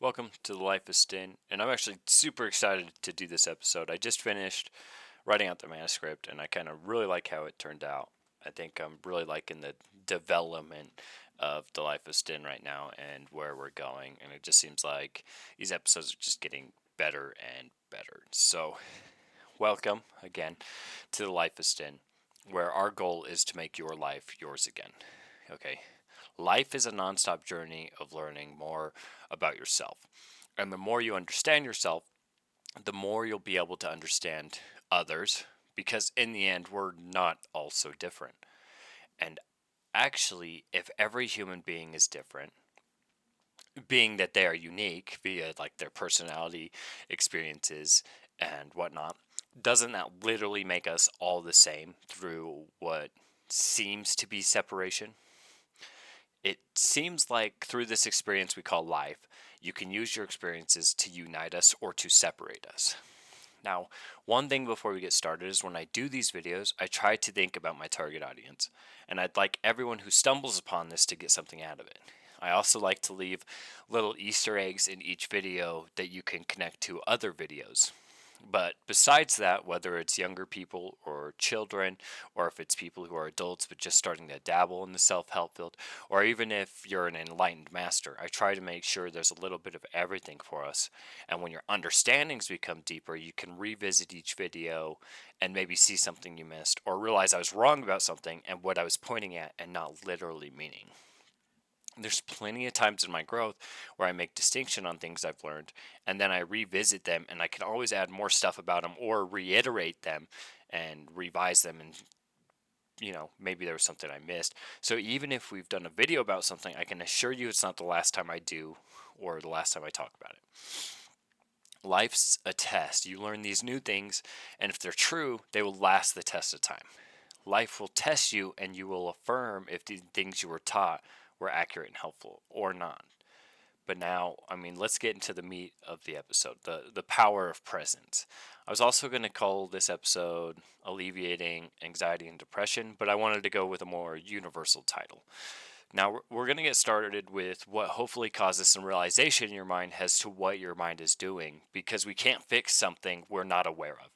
Welcome to the Life of Styn, and I'm actually super excited to do this episode. I just finished writing out the manuscript, and I kind of really like how it turned out. I think I'm really liking the development of the Life of Styn right now and where we're going, and it just seems like these episodes are just getting better and better. So, welcome again to the Life of Styn, where our goal is to make your life yours again. Okay, life is a nonstop journey of learning more about yourself. And the more you understand yourself, the more you'll be able to understand others, because in the end, we're not all so different. And actually, if every human being is different, being that they are unique via like their personality, experiences, and whatnot, doesn't that literally make us all the same through what seems to be separation? It seems like through this experience we call life, you can use your experiences to unite us or to separate us. Now, one thing before we get started is when I do these videos, I try to think about my target audience, and I'd like everyone who stumbles upon this to get something out of it. I also like to leave little Easter eggs in each video that you can connect to other videos. But besides that, whether it's younger people or children, or if it's people who are adults but just starting to dabble in the self help field, or even if you're an enlightened master, I try to make sure there's a little bit of everything for us. And when your understandings become deeper, you can revisit each video and maybe see something you missed, or realize I was wrong about something and what I was pointing at and not literally meaning. There's plenty of times in my growth where I make distinction on things I've learned, and then I revisit them, and I can always add more stuff about them or reiterate them and revise them, and maybe there was something I missed. So even if we've done a video about something, I can assure you it's not the last time I do or the last time I talk about it. Life's a test. You learn these new things, and if they're true, they will last the test of time. Life will test you, and you will affirm if the things you were taught were accurate and helpful or not. But now, let's get into the meat of the episode, the power of presence. I was also going to call this episode Alleviating Anxiety and Depression, but I wanted to go with a more universal title. Now, we're going to get started with what hopefully causes some realization in your mind as to what your mind is doing, because we can't fix something we're not aware of.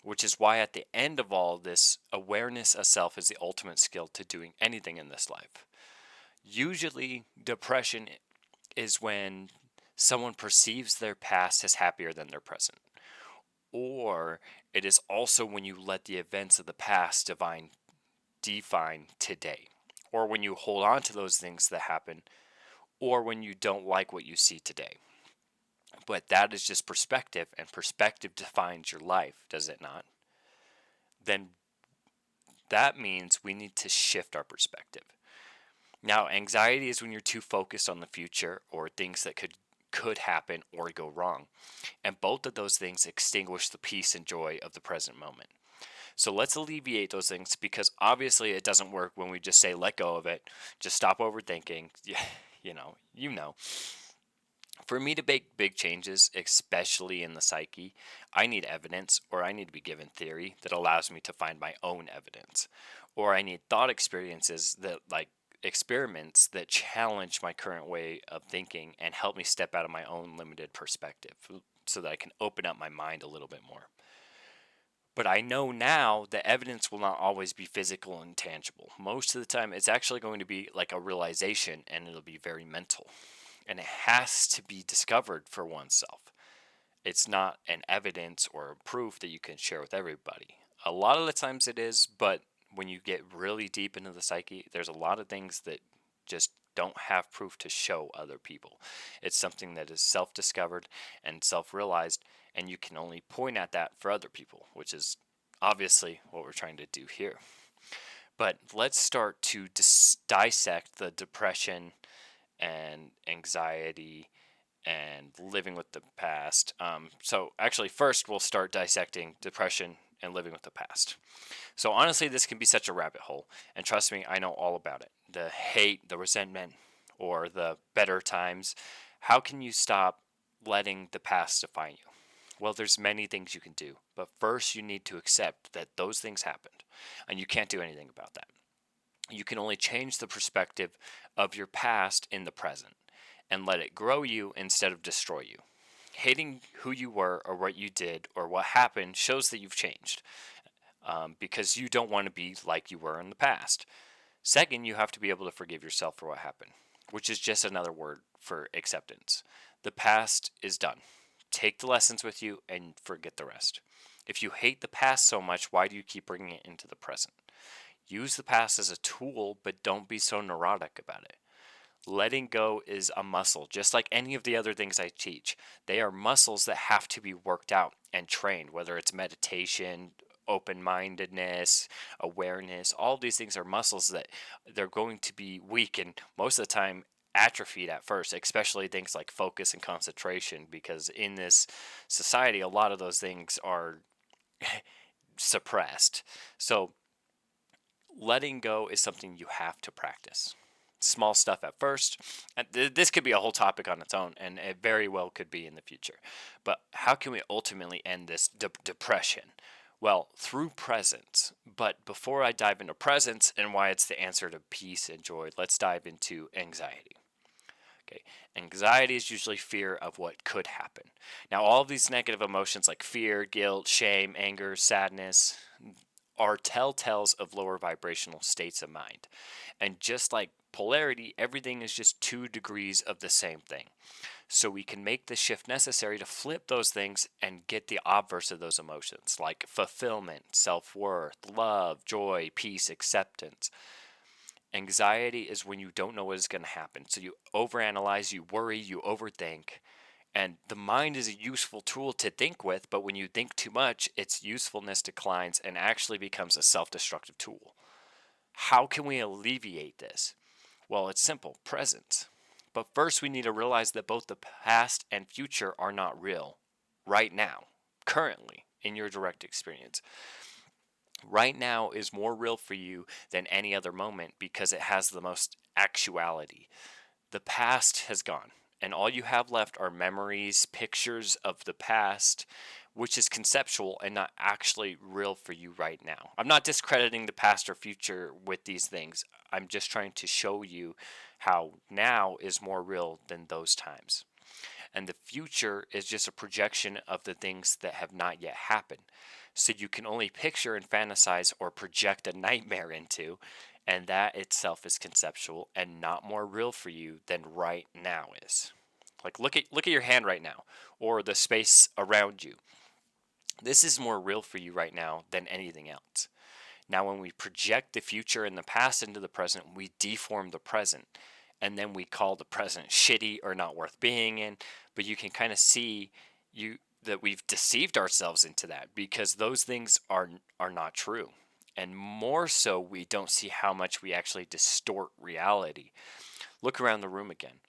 Which is why at the end of all this, awareness of self is the ultimate skill to doing anything in this life. Usually, depression is when someone perceives their past as happier than their present. Or it is also when you let the events of the past define today. Or when you hold on to those things that happen. Or when you don't like what you see today. But that is just perspective, and perspective defines your life, does it not? Then that means we need to shift our perspective. Now, anxiety is when you're too focused on the future or things that could happen or go wrong. And both of those things extinguish the peace and joy of the present moment. So let's alleviate those things, because obviously it doesn't work when we just say let go of it, just stop overthinking. You know. For me to make big changes, especially in the psyche, I need evidence, or I need to be given theory that allows me to find my own evidence. Or I need thought experiences that, like experiments that challenge my current way of thinking and help me step out of my own limited perspective so that I can open up my mind a little bit more. But I know now that evidence will not always be physical and tangible. Most of the time, it's actually going to be like a realization, and it'll be very mental. And it has to be discovered for oneself. It's not an evidence or a proof that you can share with everybody. A lot of the times it is, but when you get really deep into the psyche, there's a lot of things that just don't have proof to show other people. It's something that is self-discovered and self-realized, and you can only point at that for other people, which is obviously what we're trying to do here. But let's start to dissect the depression and anxiety and living with the past. So actually, first we'll start dissecting depression and living with the past. So honestly, this can be such a rabbit hole, and trust me, I know all about it. The hate, the resentment, or the better times. How can you stop letting the past define you? Well, there's many things you can do, but first you need to accept that those things happened, and you can't do anything about that. You can only change the perspective of your past in the present. and let it grow you instead of destroy you. Hating who you were or what you did or what happened shows that you've changed, because you don't want to be like you were in the past. Second, you have to be able to forgive yourself for what happened, which is just another word for acceptance. The past is done. Take the lessons with you and forget the rest. If you hate the past so much, why do you keep bringing it into the present? Use the past as a tool, but don't be so neurotic about it. Letting go is a muscle, just like any of the other things I teach. They are muscles that have to be worked out and trained, whether it's meditation, open mindedness, awareness. All these things are muscles that they're going to be weak and most of the time atrophied at first, especially things like focus and concentration, because in this society, a lot of those things are suppressed. So, letting go is something you have to practice. Small stuff at first. And this could be a whole topic on its own, and it very well could be in the future. But how can we ultimately end this depression? Well, through presence. But before I dive into presence and why it's the answer to peace and joy, let's dive into anxiety. Okay, anxiety is usually fear of what could happen. Now, all of these negative emotions like fear, guilt, shame, anger, sadness are telltales of lower vibrational states of mind. And just like polarity, everything is just 2 degrees of the same thing. So we can make the shift necessary to flip those things and get the obverse of those emotions, like fulfillment, self-worth, love, joy, peace, acceptance. Anxiety is when you don't know what is going to happen. So you overanalyze, you worry, you overthink. And the mind is a useful tool to think with, but when you think too much, its usefulness declines and actually becomes a self-destructive tool. How can we alleviate this? Well, it's simple, presence. But first we need to realize that both the past and future are not real right now, currently, in your direct experience. Right now is more real for you than any other moment because it has the most actuality. The past has gone, and all you have left are memories, pictures of the past, which is conceptual and not actually real for you right now. I'm not discrediting the past or future with these things. I'm just trying to show you how now is more real than those times. And the future is just a projection of the things that have not yet happened. So you can only picture and fantasize or project a nightmare into, and that itself is conceptual and not more real for you than right now is. Like look at your hand right now, or the space around you. This is more real for you right now than anything else. Now, when we project the future and the past into the present, we deform the present, and then we call the present shitty or not worth being in. But you can kind of see that we've deceived ourselves into that because those things are not true. And more so, we don't see how much we actually distort reality. Look around the room again,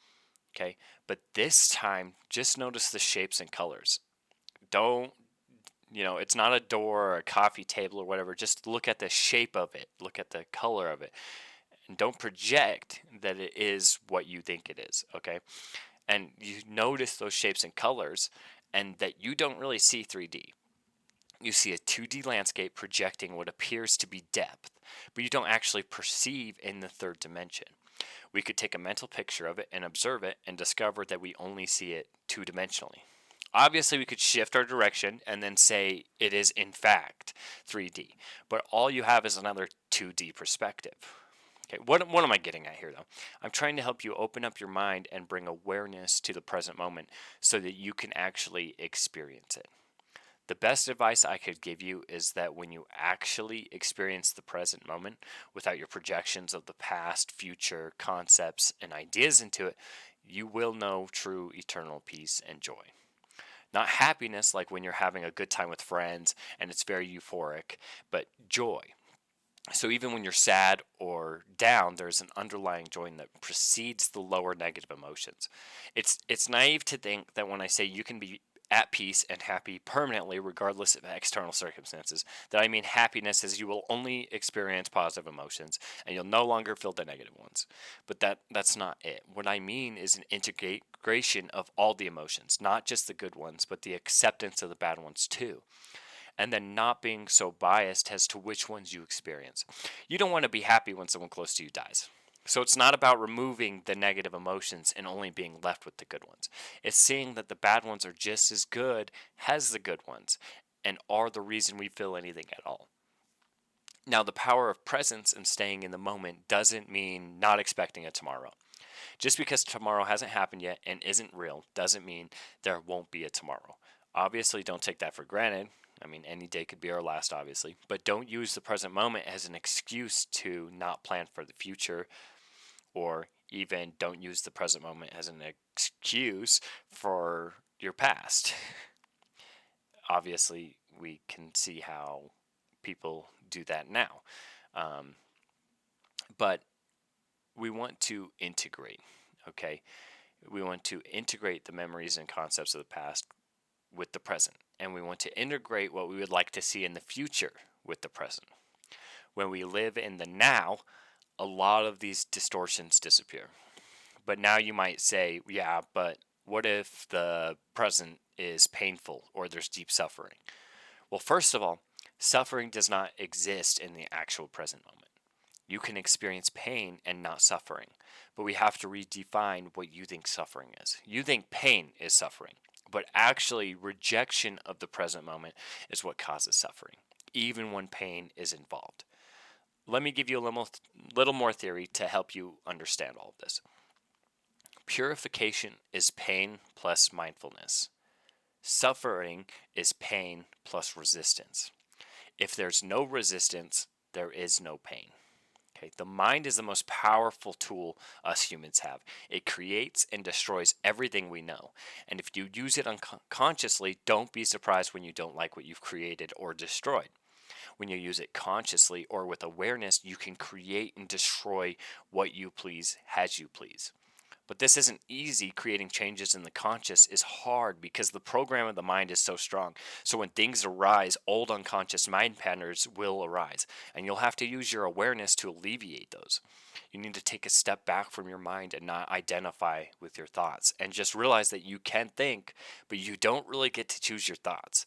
okay? But this time, just notice the shapes and colors. Don't, it's not a door or a coffee table or whatever. Just look at the shape of it. Look at the color of it. And don't project that it is what you think it is, okay? And you notice those shapes and colors and that you don't really see 3D. You see a 2D landscape projecting what appears to be depth, but you don't actually perceive in the third dimension. We could take a mental picture of it and observe it and discover that we only see it 2-dimensionally. Obviously, we could shift our direction and then say it is in fact 3D, but all you have is another 2D perspective. Okay, what am I getting at here though? I'm trying to help you open up your mind and bring awareness to the present moment so that you can actually experience it. The best advice I could give you is that when you actually experience the present moment without your projections of the past, future, concepts, and ideas into it, you will know true eternal peace and joy. Not happiness like when you're having a good time with friends and it's very euphoric, but joy. So even when you're sad or down, there's an underlying joy that precedes the lower negative emotions. It's naive to think that when I say you can be at peace and happy permanently regardless of external circumstances, that I mean happiness is you will only experience positive emotions and you'll no longer feel the negative ones. But that's not it. What I mean is an integration of all the emotions, not just the good ones, but the acceptance of the bad ones too. And then not being so biased as to which ones you experience. You don't want to be happy when someone close to you dies. So it's not about removing the negative emotions and only being left with the good ones. It's seeing that the bad ones are just as good as the good ones and are the reason we feel anything at all. Now, the power of presence and staying in the moment doesn't mean not expecting a tomorrow. Just because tomorrow hasn't happened yet and isn't real doesn't mean there won't be a tomorrow. Obviously, don't take that for granted. I mean, any day could be our last, obviously. But don't use the present moment as an excuse to not plan for the future, or even don't use the present moment as an excuse for your past. Obviously, we can see how people do that now. Um, but we want to integrate, okay? We want to integrate the memories and concepts of the past with the present. And we want to integrate what we would like to see in the future with the present. When we live in the now, a lot of these distortions disappear. But now you might say, yeah, but what if the present is painful or there's deep suffering? Well, first of all, suffering does not exist in the actual present moment. You can experience pain and not suffering, but we have to redefine what you think suffering is. You think pain is suffering, but actually rejection of the present moment is what causes suffering, even when pain is involved. Let me give you a little more theory to help you understand all of this. Purification is pain plus mindfulness. Suffering is pain plus resistance. If there's no resistance, there is no pain. Okay, the mind is the most powerful tool us humans have. It creates and destroys everything we know. And if you use it unconsciously, don't be surprised when you don't like what you've created or destroyed. When you use it consciously or with awareness, you can create and destroy what you please as you please. But this isn't easy. Creating changes in the conscious is hard because the program of the mind is so strong. So when things arise, old unconscious mind patterns will arise, and you'll have to use your awareness to alleviate those. You need to take a step back from your mind and not identify with your thoughts, and just realize that you can think, but you don't really get to choose your thoughts.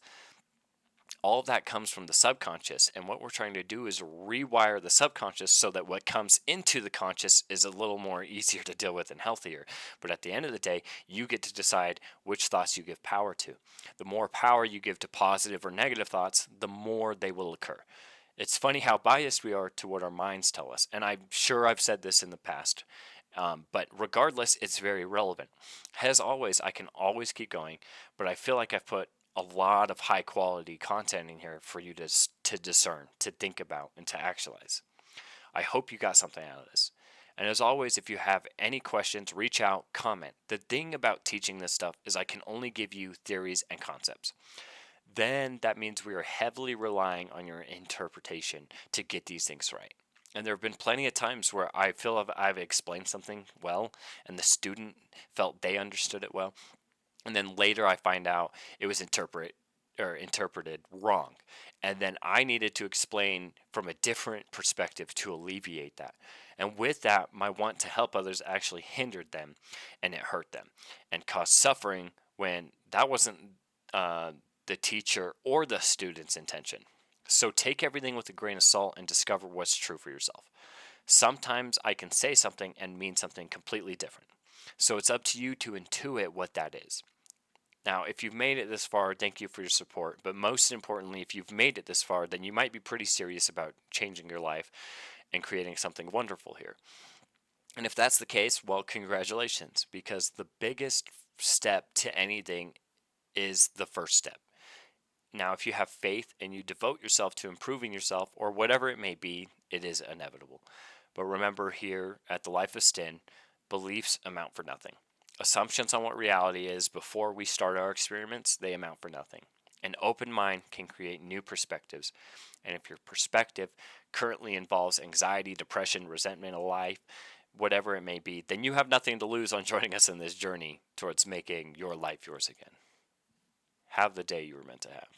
All of that comes from the subconscious, and what we're trying to do is rewire the subconscious so that what comes into the conscious is a little more easier to deal with and healthier. But at the end of the day, you get to decide which thoughts you give power to. The more power you give to positive or negative thoughts, the more they will occur. It's funny how biased we are to what our minds tell us, and I'm sure I've said this in the past. But regardless, it's very relevant. As always, I can always keep going, but I feel like I've put a lot of high quality content in here for you to discern, to think about, and to actualize. I hope you got something out of this. And as always, if you have any questions, reach out, comment. The thing about teaching this stuff is I can only give you theories and concepts. Then that means we are heavily relying on your interpretation to get these things right. And there have been plenty of times where I feel I've explained something well and the student felt they understood it well, and then later I find out it was interpreted wrong, and then I needed to explain from a different perspective to alleviate that. And with that, my want to help others actually hindered them, and it hurt them and caused suffering when that wasn't the teacher or the student's intention. So take everything with a grain of salt and discover what's true for yourself. Sometimes I can say something and mean something completely different. So it's up to you to intuit what that is. Now, if you've made it this far, thank you for your support. But most importantly, if you've made it this far, then you might be pretty serious about changing your life and creating something wonderful here. And if that's the case, well, congratulations, because the biggest step to anything is the first step. Now, if you have faith and you devote yourself to improving yourself or whatever it may be, it is inevitable. But remember here at the Life of Styn, beliefs amount for nothing. Assumptions on what reality is before we start our experiments, they amount for nothing. An open mind can create new perspectives. And if your perspective currently involves anxiety, depression, resentment of life, whatever it may be, then you have nothing to lose on joining us in this journey towards making your life yours again. Have the day you were meant to have.